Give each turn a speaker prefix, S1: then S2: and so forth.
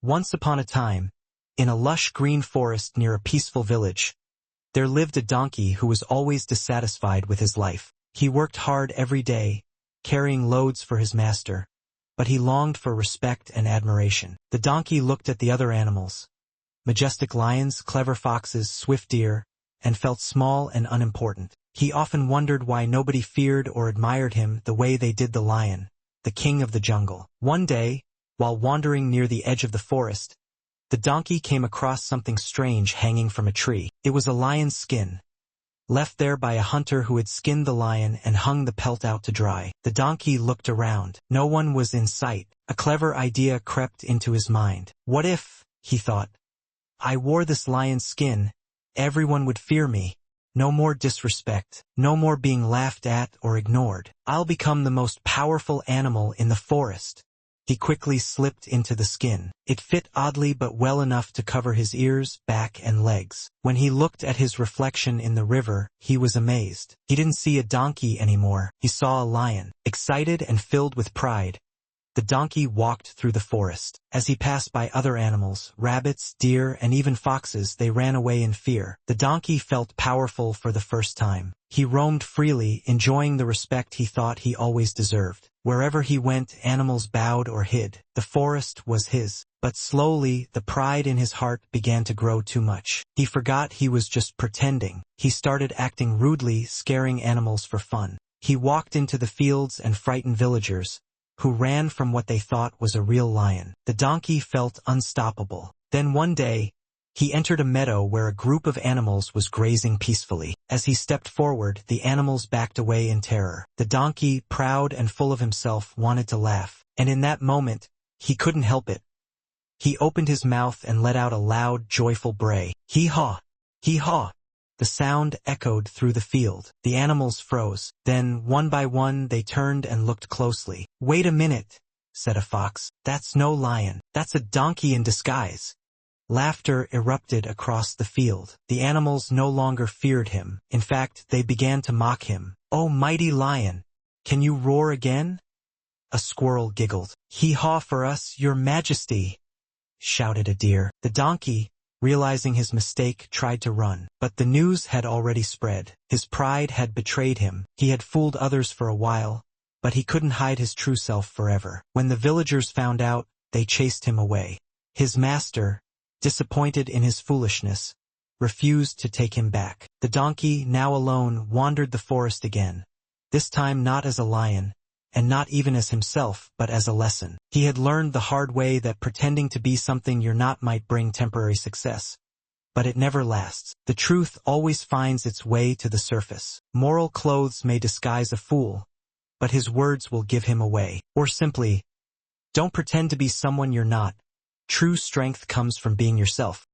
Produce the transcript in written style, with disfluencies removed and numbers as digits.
S1: Once upon a time, in a lush green forest near a peaceful village, there lived a donkey who was always dissatisfied with his life. He worked hard every day, carrying loads for his master, but he longed for respect and admiration. The donkey looked at the other animals, majestic lions, clever foxes, swift deer, and felt small and unimportant. He often wondered why nobody feared or admired him the way they did the lion, the king of the jungle. One day, while wandering near the edge of the forest, the donkey came across something strange hanging from a tree. It was a lion's skin, left there by a hunter who had skinned the lion and hung the pelt out to dry. The donkey looked around. No one was in sight. A clever idea crept into his mind. What if, he thought, I wore this lion's skin? Everyone would fear me. No more disrespect. No more being laughed at or ignored. I'll become the most powerful animal in the forest. He quickly slipped into the skin. It fit oddly but well enough to cover his ears, back, and legs. When he looked at his reflection in the river, he was amazed. He didn't see a donkey anymore. He saw a lion. Excited and filled with pride, the donkey walked through the forest. As he passed by other animals, rabbits, deer, and even foxes, they ran away in fear. The donkey felt powerful for the first time. He roamed freely, enjoying the respect he thought he always deserved. Wherever he went, animals bowed or hid. The forest was his. But slowly, the pride in his heart began to grow too much. He forgot he was just pretending. He started acting rudely, scaring animals for fun. He walked into the fields and frightened villagers, who ran from what they thought was a real lion. The donkey felt unstoppable. Then one day, he entered a meadow where a group of animals was grazing peacefully. As he stepped forward, the animals backed away in terror. The donkey, proud and full of himself, wanted to laugh. And in that moment, he couldn't help it. He opened his mouth and let out a loud, joyful bray. Hee-haw! Hee-haw! The sound echoed through the field. The animals froze. Then, one by one, they turned and looked closely. "Wait a minute," said a fox. "That's no lion. That's a donkey in disguise." Laughter erupted across the field. The animals no longer feared him. In fact, they began to mock him. "Oh, mighty lion, can you roar again?" A squirrel giggled. "Hee-haw for us, your majesty," shouted a deer. The donkey, realizing his mistake, tried to run. But the news had already spread. His pride had betrayed him. He had fooled others for a while, but he couldn't hide his true self forever. When the villagers found out, they chased him away. His master, disappointed in his foolishness, refused to take him back. The donkey, now alone, wandered the forest again, this time not as a lion, and not even as himself, but as a lesson. He had learned the hard way that pretending to be something you're not might bring temporary success, but it never lasts. The truth always finds its way to the surface. Moral clothes may disguise a fool, but his words will give him away. Or simply, don't pretend to be someone you're not. True strength comes from being yourself.